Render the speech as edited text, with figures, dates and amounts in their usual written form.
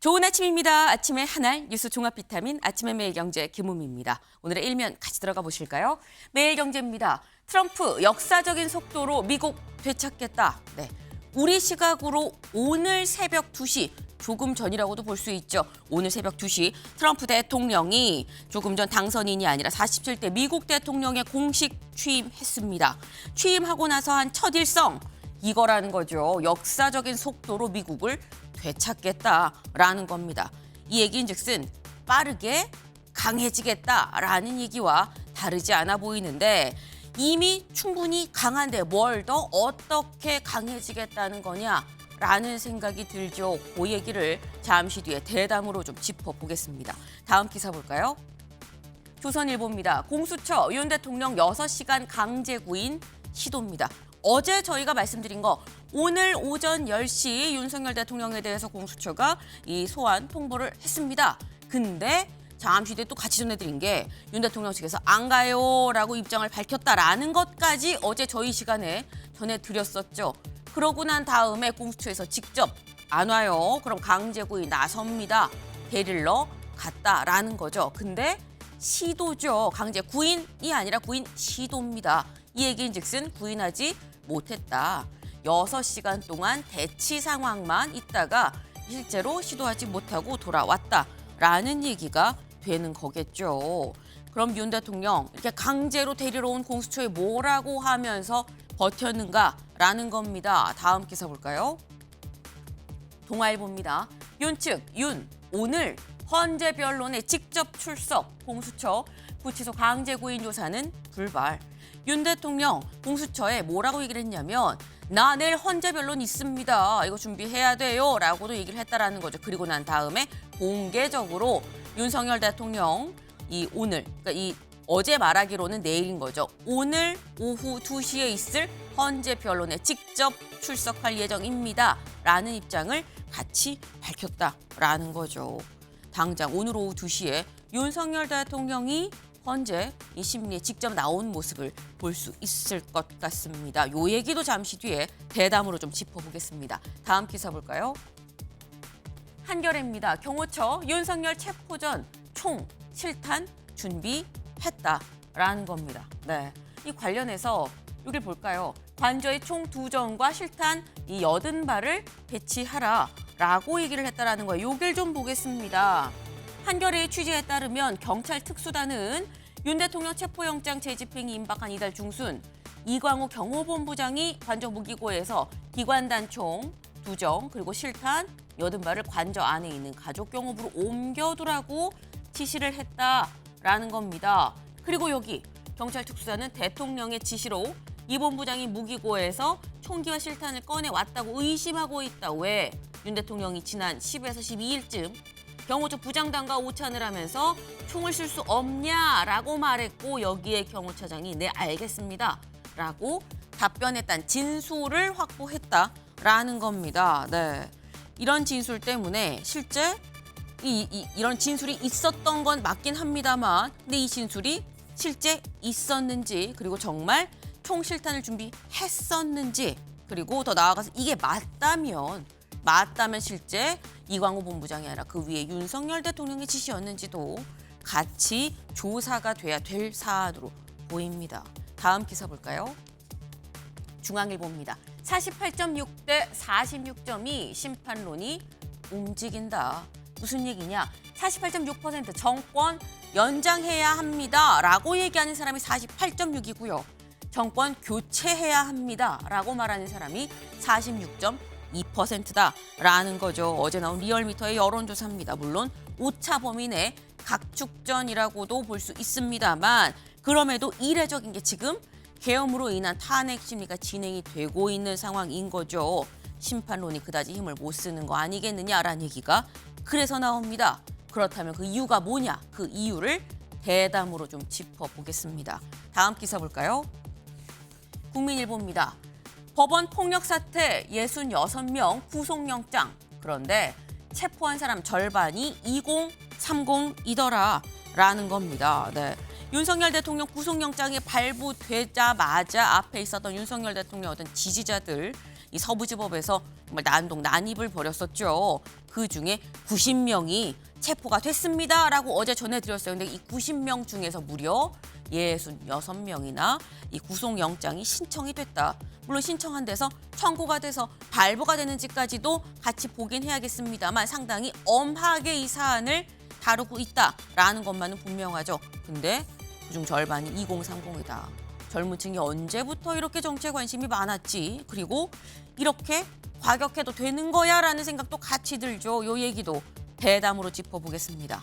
좋은 아침입니다. 아침의 하나의 뉴스 종합 비타민 아침의 매일경제 김우미입니다. 오늘의 일면 같이 들어가 보실까요? 매일경제입니다. 트럼프 역사적인 속도로 미국 되찾겠다. 네, 우리 시각으로 오늘 새벽 2시 조금 전이라고도 볼 수 있죠. 오늘 새벽 2시 트럼프 대통령이 조금 전 당선인이 아니라 47대 미국 대통령에 공식 취임했습니다. 취임하고 나서 한 첫 일성 이거라는 거죠. 역사적인 속도로 미국을 되찾겠다라는 겁니다. 이 얘기인즉슨 빠르게 강해지겠다라는 얘기와 다르지 않아 보이는데 이미 충분히 강한데 뭘 더 어떻게 강해지겠다는 거냐라는 생각이 들죠. 그 얘기를 잠시 뒤에 대담으로 좀 짚어보겠습니다. 다음 기사 볼까요? 조선일보입니다. 공수처 윤 대통령 6시간 강제 구인 시도입니다. 어제 저희가 말씀드린 거 오늘 오전 10시 윤석열 대통령에 대해서 공수처가 이 소환 통보를 했습니다. 근데 잠시 뒤에 또 같이 전해드린 게 윤 대통령 측에서 안 가요라고 입장을 밝혔다라는 것까지 어제 저희 시간에 전해드렸었죠. 그러고 난 다음에 공수처에서 직접 안 와요. 그럼 강제구이 나섭니다. 데리러 갔다라는 거죠. 근데 시도죠. 강제 구인이 아니라 구인 시도입니다. 이 얘기인즉슨 구인하지 못했다. 6시간 동안 대치 상황만 있다가 실제로 시도하지 못하고 돌아왔다라는 얘기가 되는 거겠죠. 그럼 윤 대통령 이렇게 강제로 데리러 온 공수처에 뭐라고 하면서 버텼는가라는 겁니다. 다음 기사 볼까요? 동아일보입니다. 윤 측, 오늘 헌재 변론에 직접 출석, 공수처 구치소 강제 구인 조사는 불발. 윤 대통령 공수처에 뭐라고 얘기를 했냐면 나 내일 헌재 변론 있습니다. 이거 준비해야 돼요. 라고도 얘기를 했다라는 거죠. 그리고 난 다음에 공개적으로 윤석열 대통령 오늘, 그러니까 어제 말하기로는 내일인 거죠. 오늘 오후 2시에 있을 헌재 변론에 직접 출석할 예정입니다. 라는 입장을 같이 밝혔다라는 거죠. 당장 오늘 오후 2시에 윤석열 대통령이 헌재 이 심리에 직접 나온 모습을 볼 수 있을 것 같습니다. 요 얘기도 잠시 뒤에 대담으로 좀 짚어보겠습니다. 다음 기사 볼까요? 한겨레입니다. 경호처 윤석열 체포 전 총 실탄 준비했다라는 겁니다. 네, 이 관련해서 여기 볼까요? 관저에 총 2정과 실탄 80발을 배치하라라고 얘기를 했다라는 거예요. 요길 좀 보겠습니다. 한겨레의 취재에 따르면 경찰 특수단은 윤 대통령 체포영장 재집행이 임박한 이달 중순 이광호 경호본부장이 관저 무기고에서 기관단총 2정 그리고 실탄 80발을 관저 안에 있는 가족경호부로 옮겨두라고 지시를 했다라는 겁니다. 그리고 여기 경찰 특수단은 대통령의 지시로 이 본부장이 무기고에서 총기와 실탄을 꺼내왔다고 의심하고 있다. 왜? 윤 대통령이 지난 10에서 12일쯤 경호처 부장단과 오찬을 하면서 총을 쓸 수 없냐라고 말했고 여기에 경호처장이 네 알겠습니다 라고 답변했다는 진술을 확보했다라는 겁니다. 네, 이런 진술 때문에 실제 이런 진술이 있었던 건 맞긴 합니다만 근데 이 진술이 실제 있었는지 그리고 정말 총 실탄을 준비했었는지 그리고 더 나아가서 이게 맞다면 실제 이광호 본부장이 아니라 그 위에 윤석열 대통령의 지시였는지도 같이 조사가 돼야 될 사안으로 보입니다. 다음 기사 볼까요? 중앙일보입니다. 48.6대 46.2 심판론이 움직인다. 무슨 얘기냐? 48.6% 정권 연장해야 합니다라고 얘기하는 사람이 48.6이고요. 정권 교체해야 합니다라고 말하는 사람이 46.2%다라는 거죠. 어제 나온 리얼미터의 여론조사입니다. 물론 오차 범위 내 각축전이라고도 볼 수 있습니다만 그럼에도 이례적인 게 지금 계엄으로 인한 탄핵 심리가 진행이 되고 있는 상황인 거죠. 심판론이 그다지 힘을 못 쓰는 거 아니겠느냐라는 얘기가 그래서 나옵니다. 그렇다면 그 이유가 뭐냐? 그 이유를 대담으로 좀 짚어보겠습니다. 다음 기사 볼까요? 국민일보입니다. 법원 폭력 사태 66명 구속영장. 그런데 체포한 사람 절반이 2030이더라라는 겁니다. 네. 윤석열 대통령 구속영장이 발부되자마자 앞에 있었던 윤석열 대통령 어떤 지지자들 이 서부지법에서 정말 난입을 벌였었죠. 그중에 90명이 체포가 됐습니다라고 어제 전해드렸어요. 근데 이 90명 중에서 무려 66명이나 이 구속영장이 신청이 됐다. 물론 신청한 데서 청구가 돼서 발부가 되는지까지도 같이 보긴 해야겠습니다만 상당히 엄하게 이 사안을 다루고 있다라는 것만은 분명하죠. 근데 그중 절반이 2030이다. 젊은 층이 언제부터 이렇게 정치에 관심이 많았지? 그리고 이렇게 과격해도 되는 거야? 라는 생각도 같이 들죠. 요 얘기도 대담으로 짚어보겠습니다.